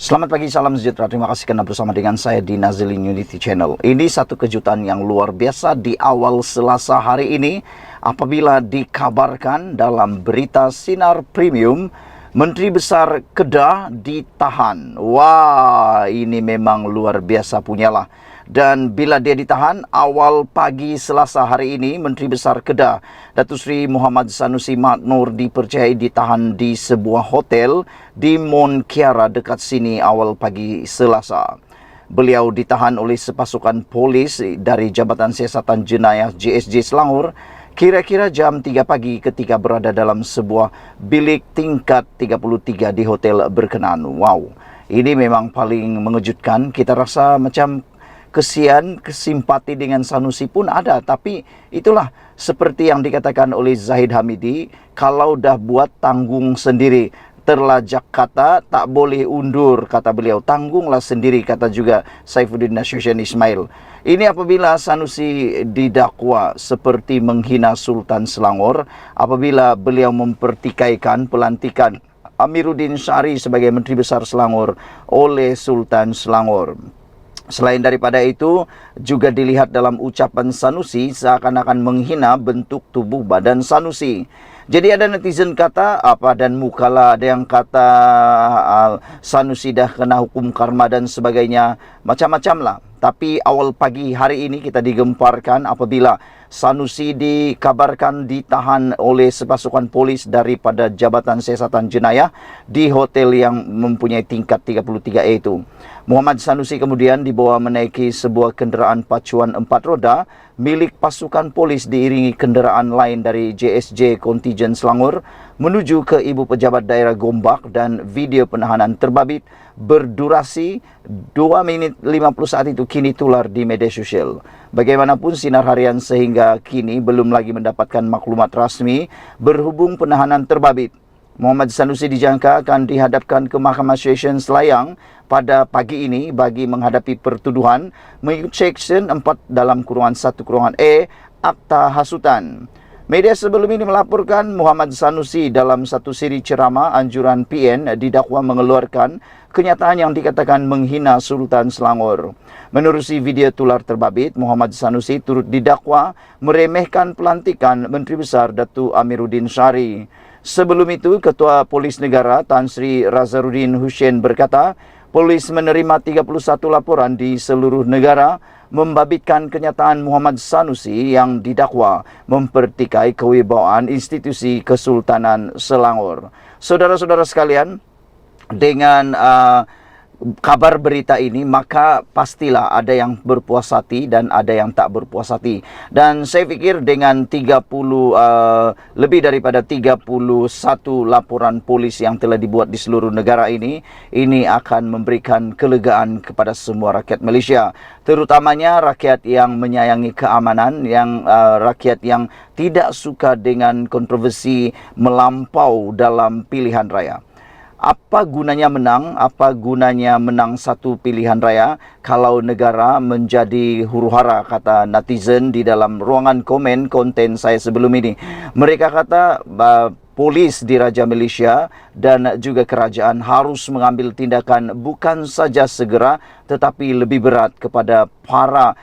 Selamat pagi, salam sejahtera. Terima kasih karena bersama dengan saya di Nazilin Unity Channel. Ini satu kejutan yang luar biasa di awal Selasa hari ini apabila dikabarkan dalam berita Sinar Premium, Menteri Besar Kedah ditahan. Wah, ini memang luar biasa punyalah. Dan bila dia ditahan, awal pagi Selasa hari ini, Menteri Besar Kedah, Datuk Seri Muhammad Sanusi Maknur dipercayai ditahan di sebuah hotel di Mont Kiara dekat sini awal pagi Selasa. Beliau ditahan oleh sepasukan polis dari Jabatan Siasatan Jenayah JSJ Selangor kira-kira jam 3 pagi ketika berada dalam sebuah bilik tingkat 33 di hotel berkenaan. Wow, ini memang paling mengejutkan. Kita rasa macam kesian, kesimpati dengan Sanusi pun ada. Tapi itulah seperti yang dikatakan oleh Zahid Hamidi, kalau dah buat tanggung sendiri. Terlajak kata, tak boleh undur, kata beliau. Tanggunglah sendiri, kata juga Saifuddin Nasution Ismail. Ini apabila Sanusi didakwa seperti menghina Sultan Selangor, apabila beliau mempertikaikan pelantikan Amiruddin Syari sebagai Menteri Besar Selangor oleh Sultan Selangor. Selain daripada itu, juga dilihat dalam ucapan Sanusi seakan-akan menghina bentuk tubuh badan Sanusi. Jadi ada netizen kata apa dan mukala, ada yang kata Sanusi dah kena hukum karma dan sebagainya, macam-macam lah. Tapi awal pagi hari ini kita digemparkan apabila Sanusi dikabarkan ditahan oleh sepasukan polis daripada Jabatan Siasatan Jenayah di hotel yang mempunyai tingkat 33A itu. Muhammad Sanusi kemudian dibawa menaiki sebuah kenderaan pacuan 4 roda milik pasukan polis diiringi kenderaan lain dari JSJ Kontijen Selangor menuju ke Ibu Pejabat Daerah Gombak, dan video penahanan terbabit berdurasi 2 minit 50 saat itu kini tular di media sosial. Bagaimanapun Sinar Harian sehingga kini belum lagi mendapatkan maklumat rasmi berhubung penahanan terbabit. Muhammad Sanusi dijangka akan dihadapkan ke Mahkamah Session Selayang pada pagi ini bagi menghadapi pertuduhan mengikut Seksyen 4 dalam kurungan 1 kurungan E Akta Hasutan. Media sebelum ini melaporkan Muhammad Sanusi dalam satu siri ceramah anjuran PN didakwa mengeluarkan kenyataan yang dikatakan menghina Sultan Selangor. Menerusi video tular terbabit, Muhammad Sanusi turut didakwa meremehkan pelantikan Menteri Besar Datuk Amiruddin Syari. Sebelum itu, Ketua Polis Negara Tan Sri Razaruddin Hussein berkata, polis menerima 31 laporan di seluruh negara membabitkan kenyataan Muhammad Sanusi yang didakwa mempertikai kewibawaan institusi Kesultanan Selangor. Saudara-saudara sekalian, dengan kabar berita ini, maka pastilah ada yang berpuas hati dan ada yang tak berpuas hati. Dan saya fikir dengan lebih daripada 31 laporan polis yang telah dibuat di seluruh negara ini akan memberikan kelegaan kepada semua rakyat Malaysia, terutamanya rakyat yang menyayangi keamanan, yang rakyat yang tidak suka dengan kontroversi melampau dalam pilihan raya. Apa gunanya menang? Apa gunanya menang satu pilihan raya kalau negara menjadi huru-hara, kata netizen di dalam ruangan komen konten saya sebelum ini. Mereka kata polis di Raja Malaysia dan juga kerajaan harus mengambil tindakan bukan saja segera tetapi lebih berat kepada para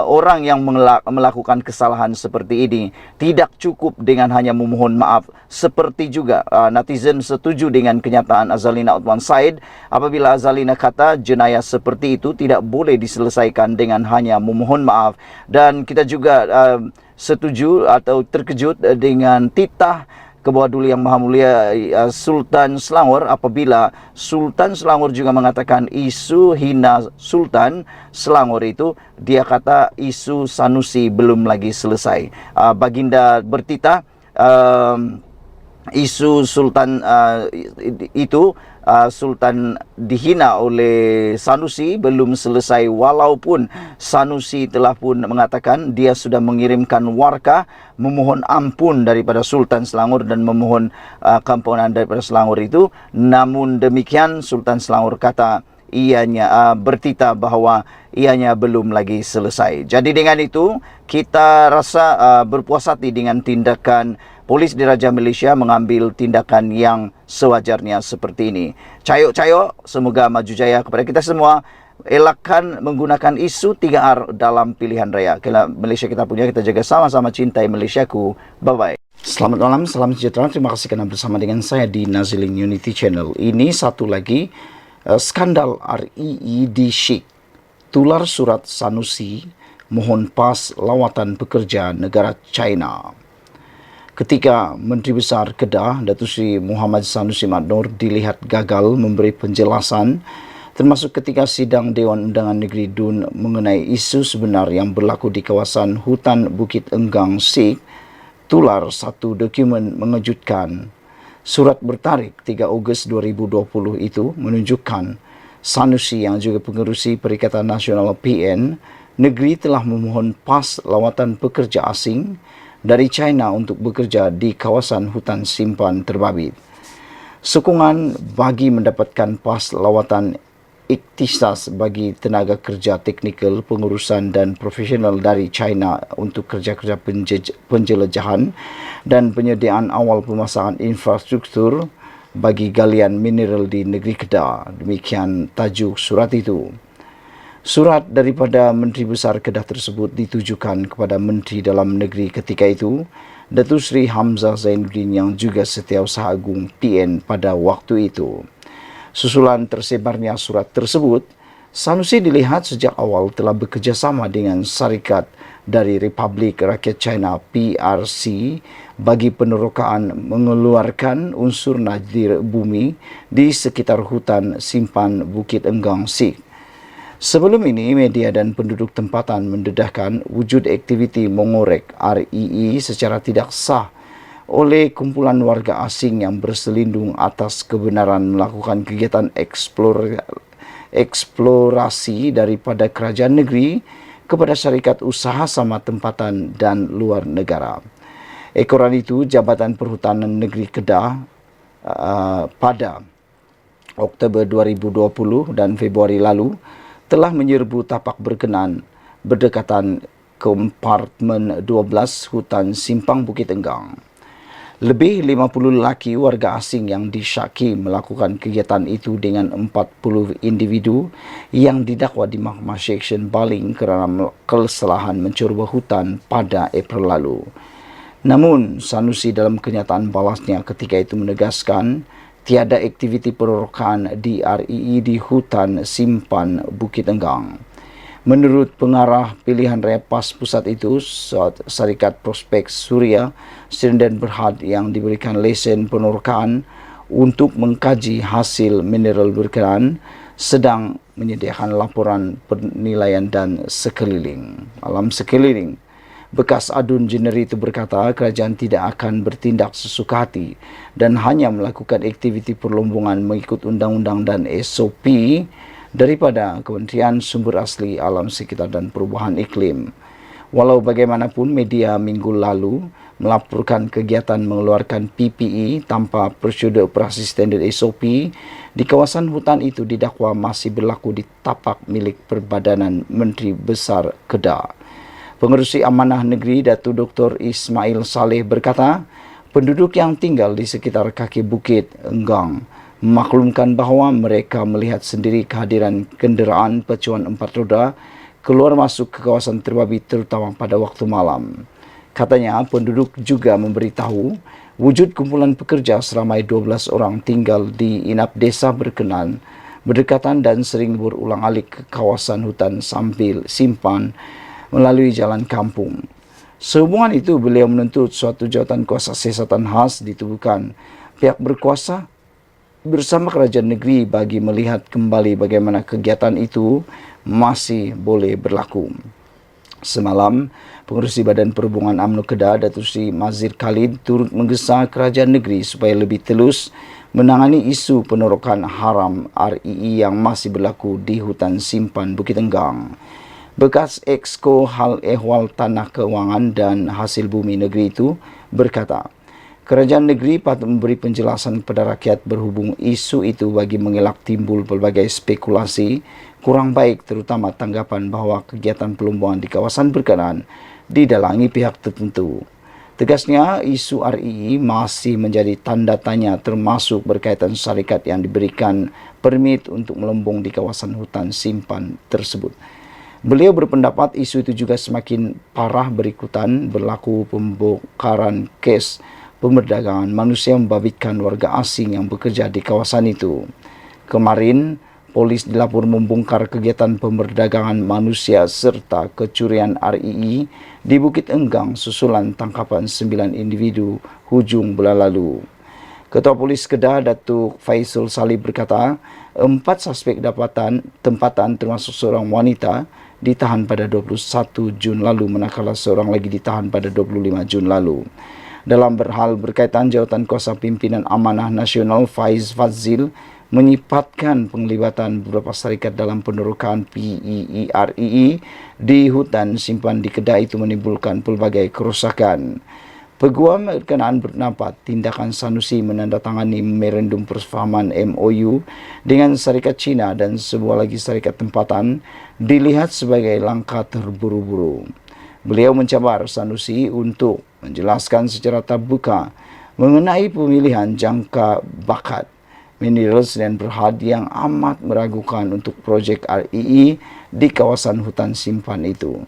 orang yang melakukan kesalahan seperti ini. Tidak cukup dengan hanya memohon maaf. Seperti juga netizen setuju dengan kenyataan Azalina Othman Said apabila Azalina kata jenayah seperti itu tidak boleh diselesaikan dengan hanya memohon maaf. Dan kita juga setuju atau terkejut dengan titah Kebawah Duli Yang Maha Mulia Sultan Selangor apabila Sultan Selangor juga mengatakan isu hina Sultan Selangor itu, dia kata isu Sanusi belum lagi selesai. Baginda bertitah isu Sultan Sultan dihina oleh Sanusi belum selesai, walaupun Sanusi telah pun mengatakan dia sudah mengirimkan warkah memohon ampun daripada Sultan Selangor dan memohon keampunan daripada Selangor itu. Namun demikian Sultan Selangor kata ianya bertitah bahawa ianya belum lagi selesai. Jadi dengan itu kita rasa berpuas hati dengan tindakan Polis Diraja Malaysia mengambil tindakan yang sewajarnya seperti ini. Cayok-cayok, semoga maju jaya kepada kita semua. Elakkan menggunakan isu 3R dalam pilihan raya. Kalau Malaysia kita punya, kita jaga sama-sama, cintai Malaysiaku. Bye-bye. Selamat malam, salam sejahtera. Terima kasih kerana bersama dengan saya di Nazilin Unity Channel. Ini satu lagi skandal REED Sheikh. Tular surat Sanusi mohon pas lawatan pekerja negara China. Ketika Menteri Besar Kedah, Datuk Seri Muhammad Sanusi Mat Noor dilihat gagal memberi penjelasan, termasuk ketika sidang Dewan Undangan Negeri DUN mengenai isu sebenar yang berlaku di kawasan hutan Bukit Enggang Sikh, tular satu dokumen mengejutkan. Surat bertarikh 3 Ogos 2020 itu menunjukkan Sanusi yang juga pengerusi Perikatan Nasional PN, negeri telah memohon pas lawatan pekerja asing dari China untuk bekerja di kawasan hutan simpan terbabit. Sokongan bagi mendapatkan pas lawatan ikhtisas bagi tenaga kerja teknikal, pengurusan dan profesional dari China untuk kerja-kerja penjelajahan dan penyediaan awal pemasangan infrastruktur bagi galian mineral di negeri Kedah. Demikian tajuk surat itu. Surat daripada Menteri Besar Kedah tersebut ditujukan kepada Menteri Dalam Negeri ketika itu, Datuk Seri Hamzah Zainuddin yang juga Setiausaha Agung PN pada waktu itu. Susulan tersebarnya surat tersebut, Sanusi dilihat sejak awal telah bekerjasama dengan syarikat dari Republik Rakyat China PRC bagi penerokaan mengeluarkan unsur nadir bumi di sekitar hutan simpan Bukit Enggang Sikh. Sebelum ini, media dan penduduk tempatan mendedahkan wujud aktiviti mengorek REE secara tidak sah oleh kumpulan warga asing yang berselindung atas kebenaran melakukan kegiatan eksplorasi daripada kerajaan negeri kepada syarikat usaha sama tempatan dan luar negara. Ekoran itu, Jabatan Perhutanan Negeri Kedah pada Oktober 2020 dan Februari lalu telah menyerbu tapak berkenan berdekatan kompartmen 12 hutan simpang Bukit Enggang. Lebih 50 lelaki warga asing yang disyaki melakukan kegiatan itu dengan 40 individu yang didakwa di Mahkamah Seksyen Baling kerana kesalahan mencuba hutan pada April lalu. Namun, Sanusi dalam kenyataan balasnya ketika itu menegaskan tiada aktiviti penerokaan di REE di hutan simpan Bukit Enggang. Menurut pengarah pilihan raya PAS pusat itu, Syarikat Prospek Suria Sdn Berhad yang diberikan lesen penerokaan untuk mengkaji hasil mineral berkenaan sedang menyediakan laporan penilaian dan sekeliling. Alam sekeliling, bekas adun jeneri itu berkata kerajaan tidak akan bertindak sesuka hati dan hanya melakukan aktiviti perlombongan mengikut undang-undang dan SOP daripada Kementerian Sumber Asli Alam Sekitar dan Perubahan Iklim. Walau bagaimanapun, media minggu lalu melaporkan kegiatan mengeluarkan PPE tanpa prosedur operasi standard SOP di kawasan hutan itu didakwa masih berlaku di tapak milik Perbadanan Menteri Besar Kedah. Pengerusi Amanah Negeri Datuk Dr. Ismail Saleh berkata, penduduk yang tinggal di sekitar kaki Bukit Enggang memaklumkan bahawa mereka melihat sendiri kehadiran kenderaan pacuan 4 roda keluar masuk ke kawasan terbabit terutama pada waktu malam. Katanya, penduduk juga memberitahu wujud kumpulan pekerja seramai 12 orang tinggal di inap desa berkenan, berdekatan dan sering berulang-alik ke kawasan hutan sambil simpan melalui jalan kampung. Sehubungan itu, beliau menuntut suatu jawatan kuasa siasatan khas ditubuhkan pihak berkuasa bersama kerajaan negeri bagi melihat kembali bagaimana kegiatan itu masih boleh berlaku. Semalam, Pengerusi Badan Perhubungan UMNO Kedah, Datuk Seri Mazir Khalid turut menggesa kerajaan negeri supaya lebih telus menangani isu penerokaan haram REE yang masih berlaku di hutan simpan Bukit Enggang. Bekas Exco Hal Ehwal Tanah Kewangan dan Hasil Bumi Negeri itu berkata, kerajaan negeri patut memberi penjelasan kepada rakyat berhubung isu itu bagi mengelak timbul pelbagai spekulasi kurang baik, terutama tanggapan bahawa kegiatan perlombongan di kawasan berkenaan didalangi pihak tertentu. Tegasnya, isu RII masih menjadi tanda tanya termasuk berkaitan syarikat yang diberikan permit untuk melembung di kawasan hutan simpan tersebut. Beliau berpendapat isu itu juga semakin parah berikutan berlaku pembongkaran kes pemberdagangan manusia membabitkan warga asing yang bekerja di kawasan itu. Kemarin, polis dilapor membongkar kegiatan pemberdagangan manusia serta kecurian RII di Bukit Enggang susulan tangkapan 9 individu hujung bulan lalu. Ketua Polis Kedah, Datuk Faisal Salib berkata, 4 suspek tempatan termasuk seorang wanita ditahan pada 21 Jun lalu, manakala seorang lagi ditahan pada 25 Jun lalu. Dalam hal berkaitan, Jawatan Kuasa Pimpinan Amanah Nasional Faiz Fadzil menyifatkan penglibatan beberapa syarikat dalam penerokan PEERII di hutan simpan di Kedah itu menimbulkan pelbagai kerosakan. Peguam berkenaan berpendapat tindakan Sanusi menandatangani memorandum persefahaman MOU dengan syarikat Cina dan sebuah lagi syarikat tempatan dilihat sebagai langkah terburu-buru. Beliau mencabar Sanusi untuk menjelaskan secara terbuka mengenai pemilihan jangka bakat mineral dan berhad yang amat meragukan untuk projek RII di kawasan hutan simpan itu.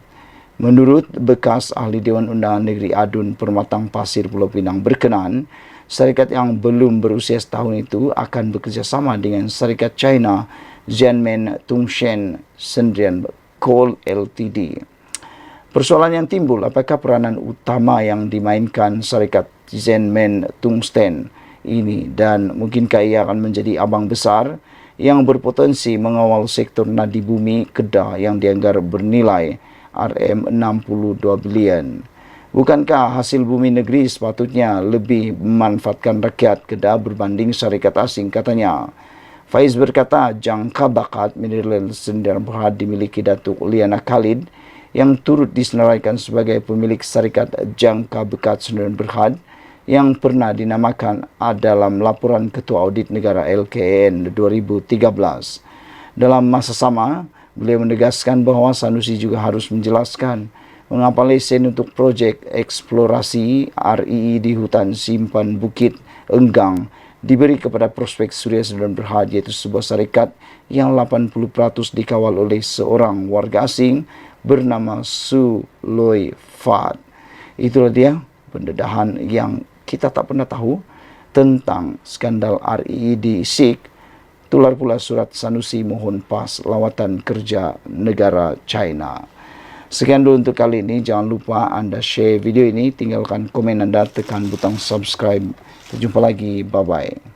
Menurut bekas ahli Dewan Undangan Negeri Adun Permatang Pasir Pulau Pinang berkenan, syarikat yang belum berusia setahun itu akan bekerjasama dengan syarikat China Jianmen Tungshen Sendrian Coal Ltd. Persoalan yang timbul, apakah peranan utama yang dimainkan syarikat Jianmen Tungsten ini dan mungkinkah ia akan menjadi abang besar yang berpotensi mengawal sektor nadi bumi Kedah yang dianggap bernilai RM62 bilion. Bukankah hasil bumi negeri sepatutnya lebih memanfaatkan rakyat Kedah berbanding syarikat asing, katanya. Faiz berkata, jangka bakat mineral Sendrian Berhad dimiliki Datuk Liana Khalid yang turut disenaraikan sebagai pemilik syarikat jangka bakat Sendrian Berhad yang pernah dinamakan dalam laporan Ketua Audit Negara LKN 2013. Dalam masa sama, beliau menegaskan bahawa Sanusi juga harus menjelaskan mengapa lesen untuk projek eksplorasi RII di hutan simpan Bukit Enggang diberi kepada Prospek Surya Sendrian Berhad, yaitu sebuah syarikat yang 80% dikawal oleh seorang warga asing bernama Su Loi Fat. Itulah dia pendedahan yang kita tak pernah tahu tentang skandal RII di SIK. Tular pula surat Sanusi mohon pas lawatan kerja negara China. Sekian dulu untuk kali ini. Jangan lupa Anda share video ini, tinggalkan komen Anda, tekan butang subscribe. Jumpa lagi. Bye-bye.